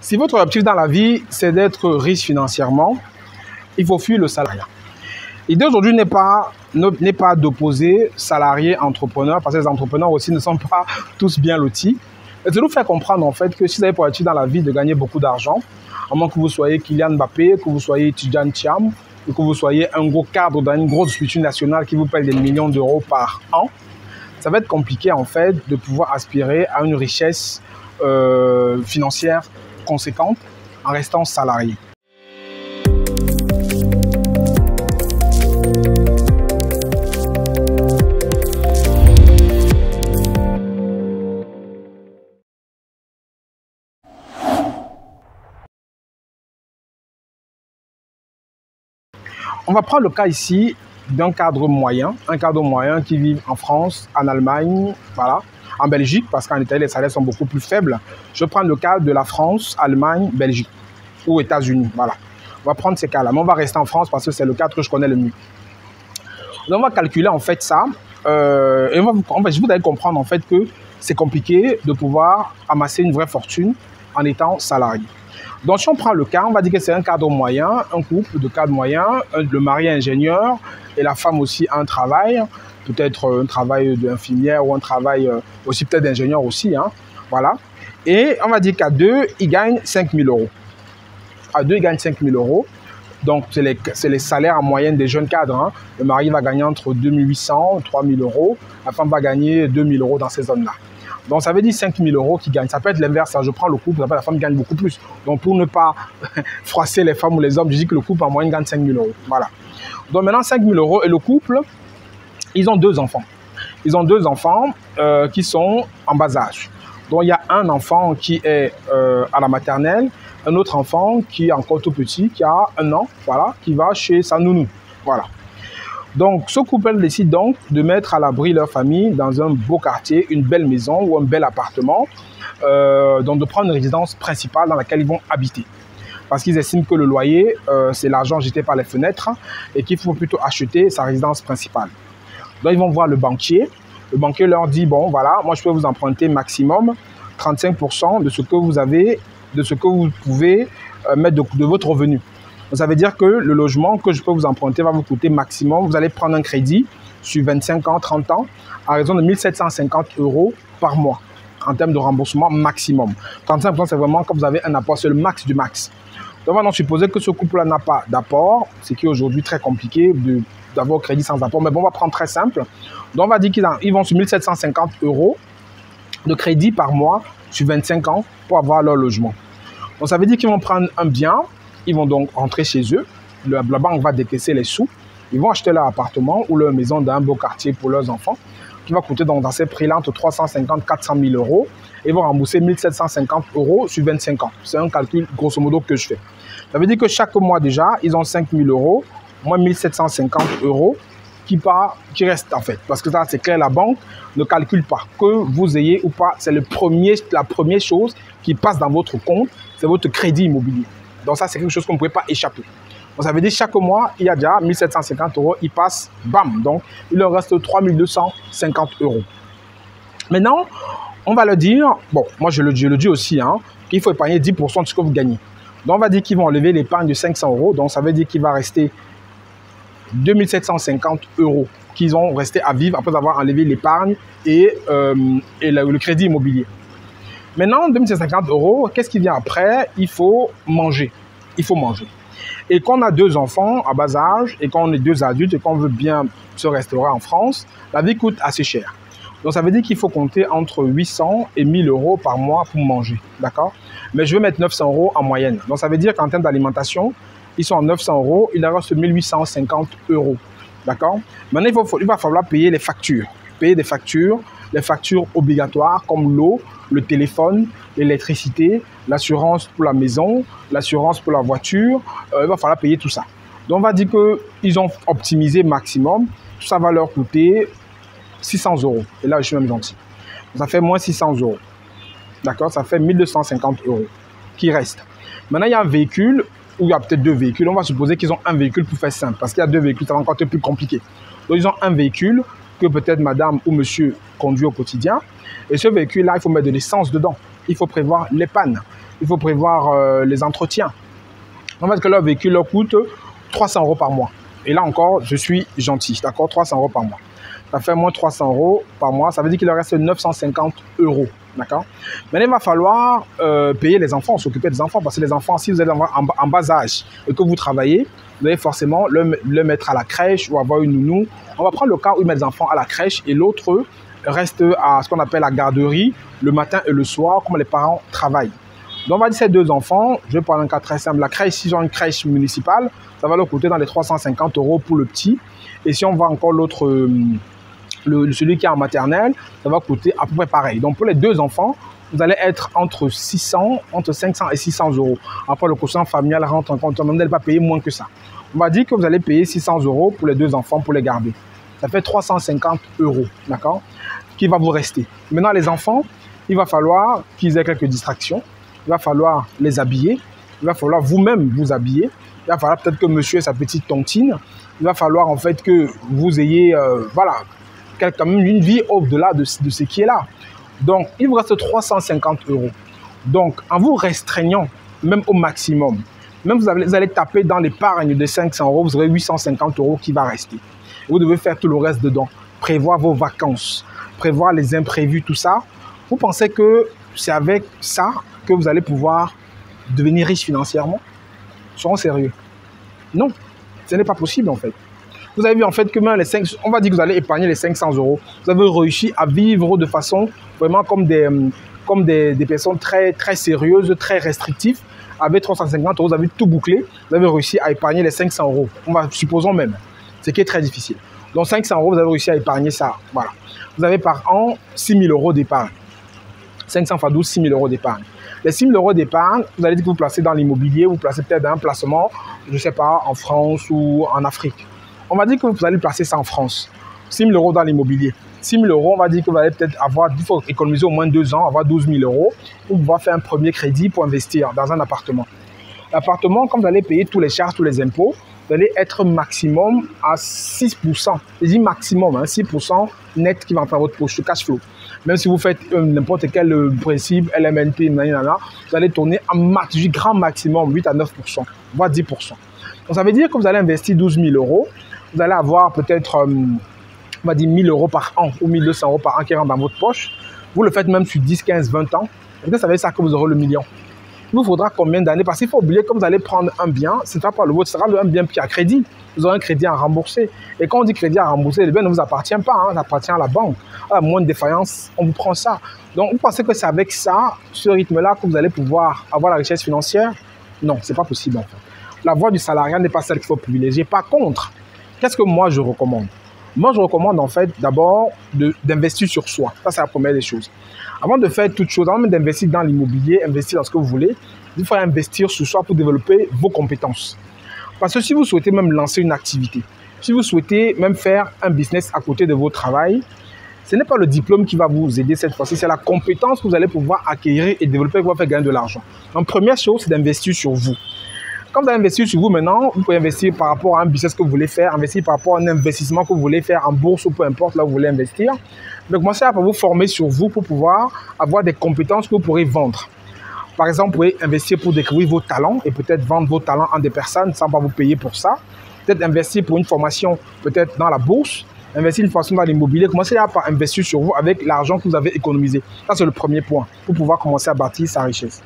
Si votre objectif dans la vie, c'est d'être riche financièrement, il faut fuir le salariat. L'idée aujourd'hui n'est pas d'opposer salariés-entrepreneurs, parce que les entrepreneurs aussi ne sont pas tous bien lotis. Et de nous faire comprendre en fait que si vous avez pour objectif dans la vie de gagner beaucoup d'argent, à moins que vous soyez Kylian Mbappé, que vous soyez Tidjane Thiam, ou que vous soyez un gros cadre dans une grosse structure nationale qui vous paye des millions d'euros par an, ça va être compliqué en fait de pouvoir aspirer à une richesse financière conséquente en restant salarié. On va prendre le cas ici d'un cadre moyen qui vit en France, en Allemagne, voilà, en Belgique, parce qu'en Italie, les salaires sont beaucoup plus faibles. Je prends le cas de la France, Allemagne, Belgique ou États-Unis, voilà. On va prendre ces cas-là, mais on va rester en France parce que c'est le cadre que je connais le mieux. Donc, on va calculer en fait ça, et je vous allez comprendre en fait que c'est compliqué de pouvoir amasser une vraie fortune en étant salarié. Donc, si on prend le cas, on va dire que c'est un cadre moyen, un couple de cadre moyen, le mari est ingénieur et la femme aussi a un travail, peut-être un travail d'infirmière ou un travail aussi peut-être d'ingénieur aussi, hein, voilà. Et on va dire qu'à deux, ils gagnent 5 000 euros. À deux, ils gagnent 5 000 euros. Donc, c'est les salaires en moyenne des jeunes cadres. Hein. Le mari va gagner entre 2 800 et 3 000 euros. La femme va gagner 2 000 euros dans ces zones-là. Donc, ça veut dire 5 000 euros qui gagnent. Ça peut être l'inverse. Je prends le couple, la femme gagne beaucoup plus. Donc, pour ne pas froisser les femmes ou les hommes, je dis que le couple en moyenne gagne 5 000 euros. Voilà. Donc, maintenant, 5 000 euros. Et le couple, ils ont 2 enfants. Ils ont 2 enfants qui sont en bas âge. Donc, il y a un enfant qui est à la maternelle, un autre enfant qui est encore tout petit, qui a 1 an, voilà, qui va chez sa nounou. Voilà. Donc, ce couple décide donc de mettre à l'abri leur famille dans un beau quartier, une belle maison ou un bel appartement, donc de prendre une résidence principale dans laquelle ils vont habiter. Parce qu'ils estiment que le loyer, c'est l'argent jeté par les fenêtres et qu'il faut plutôt acheter sa résidence principale. Donc, ils vont voir le banquier. Le banquier leur dit, bon, voilà, moi, je peux vous emprunter maximum 35% de ce que vous avez, de ce que vous pouvez mettre de votre revenu. Donc, ça veut dire que le logement que je peux vous emprunter va vous coûter maximum. Vous allez prendre un crédit sur 25 ans, 30 ans, à raison de 1 750 euros par mois, en termes de remboursement maximum. 35%, c'est vraiment quand vous avez un apport, c'est le max du max. Donc, on va supposer que ce couple-là n'a pas d'apport, ce qui est aujourd'hui très compliqué d'avoir crédit sans apport. Mais bon, on va prendre très simple. Donc, on va dire qu'ils vont sur 1 750 euros de crédit par mois sur 25 ans pour avoir leur logement. Donc, ça veut dire qu'ils vont prendre un bien, ils vont donc rentrer chez eux, la banque va décaisser les sous, ils vont acheter leur appartement ou leur maison dans un beau quartier pour leurs enfants, qui va coûter donc dans ces prix-là entre 350 et 400 000 euros, et ils vont rembourser 1 750 euros sur 25 ans. C'est un calcul grosso modo que je fais. Ça veut dire que chaque mois déjà, ils ont 5 000 euros, moins 1 750 euros, qui reste en fait. Parce que ça, c'est clair, la banque ne calcule pas. Que vous ayez ou pas, c'est la première chose qui passe dans votre compte, c'est votre crédit immobilier. Donc ça, c'est quelque chose qu'on ne pouvait pas échapper. Donc ça veut dire chaque mois, il y a déjà 1 750 euros, ils passent, bam. Donc il leur reste 3 250 euros. Maintenant, on va leur dire, bon, moi je le dis aussi, hein, qu'il faut épargner 10% de ce que vous gagnez. Donc on va dire qu'ils vont enlever l'épargne de 500 euros, donc ça veut dire qu'il va rester 2 750 euros qu'ils vont rester à vivre après avoir enlevé l'épargne et le crédit immobilier. Maintenant, 2 750 euros, qu'est-ce qui vient après? Il faut manger. Il faut manger. Et quand on a 2 enfants à bas âge et quand on est 2 adultes et qu'on veut bien se restaurer en France, la vie coûte assez cher. Donc, ça veut dire qu'il faut compter entre 800 et 1000 euros par mois pour manger. D'accord? Mais je vais mettre 900 euros en moyenne. Donc, ça veut dire qu'en termes d'alimentation, ils sont à 900 euros, il leur reste 1850 euros. D'accord? Maintenant, il va falloir payer les factures. Payer des factures, les factures obligatoires comme l'eau, le téléphone, l'électricité, l'assurance pour la maison, l'assurance pour la voiture. Il va falloir payer tout ça. Donc, on va dire qu'ils ont optimisé maximum. Tout ça va leur coûter 600 euros. Et là, je suis même gentil. Ça fait moins 600 euros. D'accord? Ça fait 1250 euros qui reste. Maintenant, il y a un véhicule, ou il y a peut-être 2 véhicules. On va supposer qu'ils ont un véhicule pour faire simple. Parce qu'il y a 2 véhicules, ça va encore être plus compliqué. Donc, ils ont un véhicule que peut-être madame ou monsieur conduit au quotidien. Et ce véhicule-là, il faut mettre de l'essence dedans. il faut prévoir les pannes, il faut prévoir les entretiens. En fait, que leur véhicule leur coûte 300 € par mois. Et là encore, je suis gentil, d'accord, 300 € par mois. Ça fait moins 300 € par mois, ça veut dire qu'il leur reste 950 €, d'accord. Maintenant, il va falloir payer les enfants, s'occuper des enfants, parce que les enfants, si vous êtes en bas âge et que vous travaillez, vous allez forcément le mettre à la crèche ou avoir une nounou. On va prendre le cas où il met les enfants à la crèche et l'autre reste à ce qu'on appelle la garderie le matin et le soir, comme les parents travaillent. Donc, on va dire ces deux enfants, je vais prendre un cas très simple. La crèche, si ils ont une crèche municipale, ça va leur coûter dans les 350 € pour le petit. Et si on va encore l'autre, celui qui est en maternelle, ça va coûter à peu près pareil. Donc, pour les deux enfants, vous allez être entre 500 et 600 €. Après, le quotient familial rentre en compte. Vous n'allez pas payer moins que ça. On va dire que vous allez payer 600 € pour les deux enfants pour les garder. Ça fait 350 €, d'accord, qui va vous rester. Maintenant, les enfants, il va falloir qu'ils aient quelques distractions. Il va falloir les habiller. Il va falloir vous-même vous habiller. Il va falloir peut-être que monsieur ait sa petite tontine. Il va falloir en fait que vous ayez, voilà, quand même une vie au-delà de ce qui est là. Donc, il vous reste 350 €. Donc, en vous restreignant, même au maximum, même vous allez taper dans l'épargne de 500 €, vous aurez 850 € qui va rester. Vous devez faire tout le reste dedans. Prévoir vos vacances, prévoir les imprévus, tout ça. Vous pensez que c'est avec ça que vous allez pouvoir devenir riche financièrement? Soyons sérieux. Non, ce n'est pas possible en fait. Vous avez vu en fait que même on va dire que vous allez épargner les 500 €. Vous avez réussi à vivre de façon vraiment comme des personnes très, très sérieuses, très restrictives. Avec 350 €, vous avez tout bouclé. Vous avez réussi à épargner les 500 €. On va, supposons même, ce qui est très difficile. Donc 500 €, vous avez réussi à épargner ça. Voilà. Vous avez par an 6 000 € d'épargne. 500 x 12, 6 000 € d'épargne. Les 6 000 € d'épargne, vous allez dire que vous placez dans l'immobilier, vous placez peut-être dans un placement, je ne sais pas, en France ou en Afrique. On va dire que vous allez placer ça en France. 6 000 € dans l'immobilier. 6 000 €, on va dire que vous allez peut-être il faut économiser au moins 2 ans, avoir 12 000 € pour pouvoir faire un premier crédit pour investir dans un appartement. L'appartement, quand vous allez payer tous les charges, tous les impôts, vous allez être maximum à 6%. Je dis maximum, hein, 6% net qui va entrer dans votre poche, cash flow. Même si vous faites n'importe quel principe, LMNP, vous allez tourner à du grand maximum, 8 à 9%, voire 10%. Donc ça veut dire que vous allez investir 12 000 €, vous allez avoir peut-être, on va dire 1 000 € par an ou 1 200 € par an qui rentrent dans votre poche. Vous le faites même sur 10, 15, 20 ans. Peut-être ça veut dire que vous aurez le million. Il vous faudra combien d'années? Parce qu'il faut oublier, comme vous allez prendre un bien, ce ne sera pas le vôtre, ce sera un bien qui a crédit. Vous aurez un crédit à rembourser. Et quand on dit crédit à rembourser, le bien ne vous appartient pas, hein, ça appartient à la banque. À la moindre défaillance, on vous prend ça. Donc, vous pensez que c'est avec ça, ce rythme-là, que vous allez pouvoir avoir la richesse financière? Non, ce n'est pas possible en fait. La voie du salariat n'est pas celle qu'il faut privilégier. Par contre, qu'est-ce que moi je recommande? Moi, je recommande en fait d'abord d'investir sur soi. Ça, c'est la première des choses. Avant de faire toute chose, avant même d'investir dans l'immobilier, investir dans ce que vous voulez, il faut investir sur soi pour développer vos compétences. Parce que si vous souhaitez même lancer une activité, si vous souhaitez même faire un business à côté de votre travail, ce n'est pas le diplôme qui va vous aider cette fois-ci, c'est la compétence que vous allez pouvoir acquérir et développer pour faire gagner de l'argent. Donc, première chose, c'est d'investir sur vous. Quand vous allez investir sur vous maintenant, vous pouvez investir par rapport à un business que vous voulez faire, investir par rapport à un investissement que vous voulez faire en bourse ou peu importe là où vous voulez investir. Donc, commencez à vous former sur vous pour pouvoir avoir des compétences que vous pourrez vendre. Par exemple, vous pouvez investir pour découvrir vos talents et peut-être vendre vos talents à des personnes sans pas vous payer pour ça. Peut-être investir pour une formation, peut-être dans la bourse, investir une formation dans l'immobilier. Commencez à investir sur vous avec l'argent que vous avez économisé. Ça, c'est le premier point pour pouvoir commencer à bâtir sa richesse.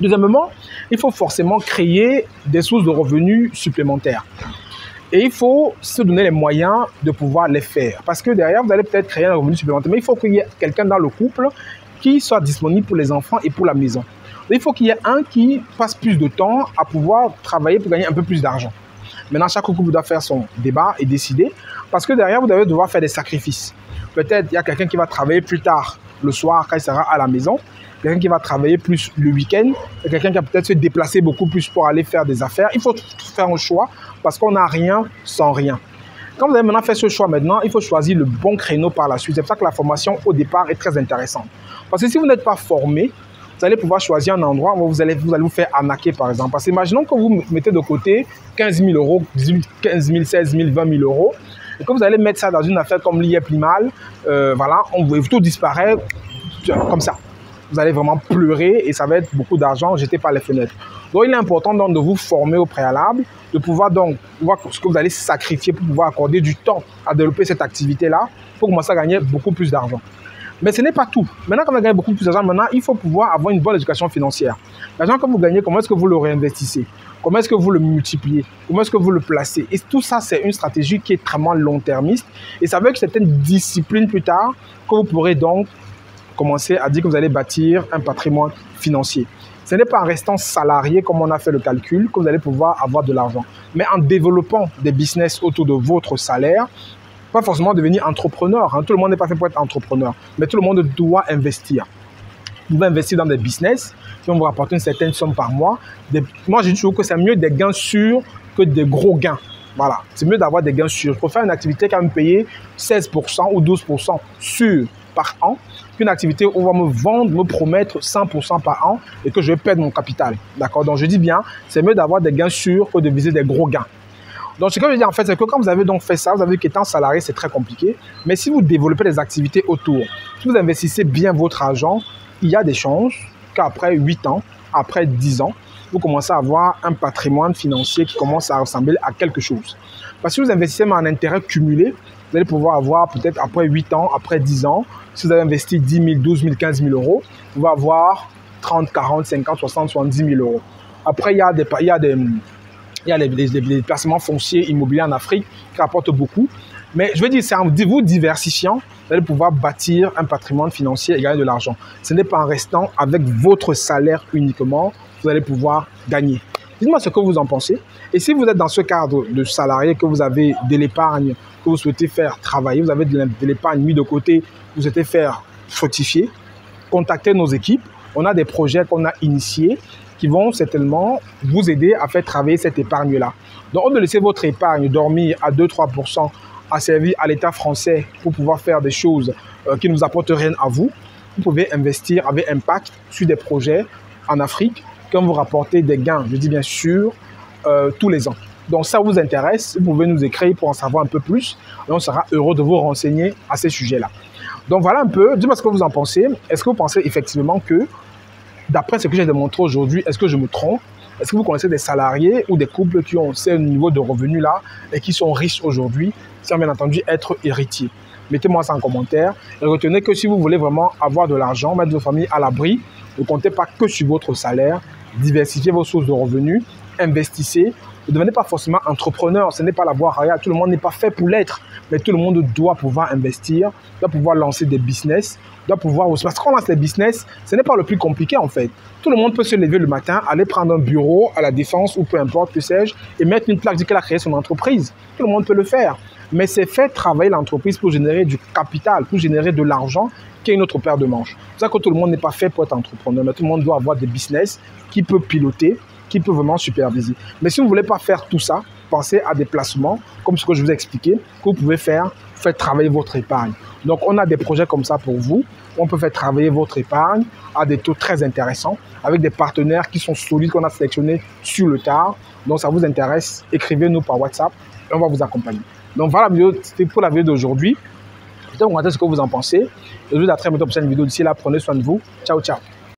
Deuxièmement, il faut forcément créer des sources de revenus supplémentaires. Et il faut se donner les moyens de pouvoir les faire. Parce que derrière, vous allez peut-être créer un revenu supplémentaire, mais il faut qu'il y ait quelqu'un dans le couple qui soit disponible pour les enfants et pour la maison. Il faut qu'il y ait un qui passe plus de temps à pouvoir travailler pour gagner un peu plus d'argent. Maintenant, chaque couple doit faire son débat et décider. Parce que derrière, vous allez devoir faire des sacrifices. Peut-être il y a quelqu'un qui va travailler plus tard le soir quand il sera à la maison. Quelqu'un qui va travailler plus le week-end, quelqu'un qui va peut-être se déplacer beaucoup plus pour aller faire des affaires. Il faut faire un choix parce qu'on n'a rien sans rien. Quand vous avez maintenant fait ce choix maintenant, il faut choisir le bon créneau par la suite. C'est pour ça que la formation au départ est très intéressante. Parce que si vous n'êtes pas formé, vous allez pouvoir choisir un endroit où vous allez vous faire arnaquer par exemple. Parce que imaginons que vous mettez de côté 15 000 €, 15 000, 16 000, 20 000 € et que vous allez mettre ça dans une affaire comme l'IEP Limal, voilà, tout disparaît comme ça. vous allez vraiment pleurer et ça va être beaucoup d'argent jeté par les fenêtres. Donc, il est important donc de vous former au préalable, de pouvoir donc voir ce que vous allez sacrifier pour pouvoir accorder du temps à développer cette activité-là pour commencer à gagner beaucoup plus d'argent. Mais ce n'est pas tout. Maintenant, quand vous gagnez beaucoup plus d'argent, maintenant, il faut pouvoir avoir une bonne éducation financière. L'argent que vous gagnez, comment est-ce que vous le réinvestissez? Comment est-ce que vous le multipliez? Comment est-ce que vous le placez? Et tout ça, c'est une stratégie qui est extrêmement long-termiste. Et ça veut que certaines disciplines plus tard, que vous pourrez donc commencer à dire que vous allez bâtir un patrimoine financier. Ce n'est pas en restant salarié, comme on a fait le calcul, que vous allez pouvoir avoir de l'argent. Mais en développant des business autour de votre salaire, pas forcément devenir entrepreneur. Tout le monde n'est pas fait pour être entrepreneur, mais tout le monde doit investir. Vous pouvez investir dans des business qui vont vous rapporter une certaine somme par mois. Moi, je dis toujours que c'est mieux des gains sûrs que des gros gains. Voilà, c'est mieux d'avoir des gains sûrs. Je préfère une activité qui va me payer 16% ou 12% sûr par an qu'une activité où on va me vendre, me promettre 100% par an et que je vais perdre mon capital. D'accord? Donc, je dis bien, c'est mieux d'avoir des gains sûrs que de viser des gros gains. Donc, ce que je veux dire, en fait, c'est que quand vous avez donc fait ça, vous avez vu qu'étant salarié, c'est très compliqué. Mais si vous développez des activités autour, si vous investissez bien votre argent, il y a des chances qu'après 8 ans, après 10 ans, vous commencez à avoir un patrimoine financier qui commence à ressembler à quelque chose. Parce que si vous investissez en intérêt cumulé, vous allez pouvoir avoir peut-être après 8 ans, après 10 ans, si vous avez investi 10 000, 12 000, 15 000 euros, vous allez avoir 30, 40, 50, 60, 70 000 euros. Après, il y a les placements fonciers immobiliers en Afrique qui rapportent beaucoup. Mais je veux dire, c'est en vous diversifiant, vous allez pouvoir bâtir un patrimoine financier et gagner de l'argent. Ce n'est pas en restant avec votre salaire uniquement que vous allez pouvoir gagner. Dites-moi ce que vous en pensez. Et si vous êtes dans ce cadre de salarié, que vous avez de l'épargne, que vous souhaitez faire travailler, vous avez de l'épargne mise de côté, que vous souhaitez faire fructifier, contactez nos équipes. On a des projets qu'on a initiés qui vont certainement vous aider à faire travailler cette épargne-là. Donc, au lieu de laisser votre épargne dormir à 2-3%, à servir à l'État français pour pouvoir faire des choses qui ne vous apportent rien à vous, vous pouvez investir avec impact sur des projets en Afrique qui vont vous rapporter des gains, je dis bien sûr, tous les ans. Donc, ça vous intéresse, vous pouvez nous écrire pour en savoir un peu plus et on sera heureux de vous renseigner à ces sujets-là. Donc, voilà un peu. Dites-moi ce que vous en pensez. Est-ce que vous pensez effectivement que, d'après ce que j'ai démontré aujourd'hui, est-ce que je me trompe? Est-ce que vous connaissez des salariés ou des couples qui ont ce niveau de revenus-là et qui sont riches aujourd'hui, sans bien entendu être héritiers? Mettez-moi ça en commentaire. Et retenez que si vous voulez vraiment avoir de l'argent, mettre votre famille à l'abri, ne comptez pas que sur votre salaire. Diversifiez vos sources de revenus, investissez. Ne devenez pas forcément entrepreneur, ce n'est pas la voie royale. Tout le monde n'est pas fait pour l'être, mais tout le monde doit pouvoir investir, doit pouvoir lancer des business, doit pouvoir aussi... Parce qu'on lance les business, ce n'est pas le plus compliqué en fait. Tout le monde peut se lever le matin, aller prendre un bureau à la Défense ou peu importe, que sais-je, et mettre une plaque qu'il a créé son entreprise. Tout le monde peut le faire. Mais c'est faire travailler l'entreprise pour générer du capital, pour générer de l'argent, qui est une autre paire de manches. C'est ça que tout le monde n'est pas fait pour être entrepreneur, mais tout le monde doit avoir des business qui peut piloter, qui peut vraiment superviser. Mais si vous ne voulez pas faire tout ça, pensez à des placements, comme ce que je vous ai expliqué, que vous pouvez faire travailler votre épargne. Donc, on a des projets comme ça pour vous. On peut faire travailler votre épargne à des taux très intéressants, avec des partenaires qui sont solides, qu'on a sélectionnés sur le tard. Donc, ça vous intéresse, écrivez-nous par WhatsApp et on va vous accompagner. Donc, voilà, c'était pour la vidéo d'aujourd'hui. J'espère que vous me ce que vous en pensez. Et je vous dis à très bientôt pour une prochaine vidéo. D'ici là, prenez soin de vous. Ciao, ciao.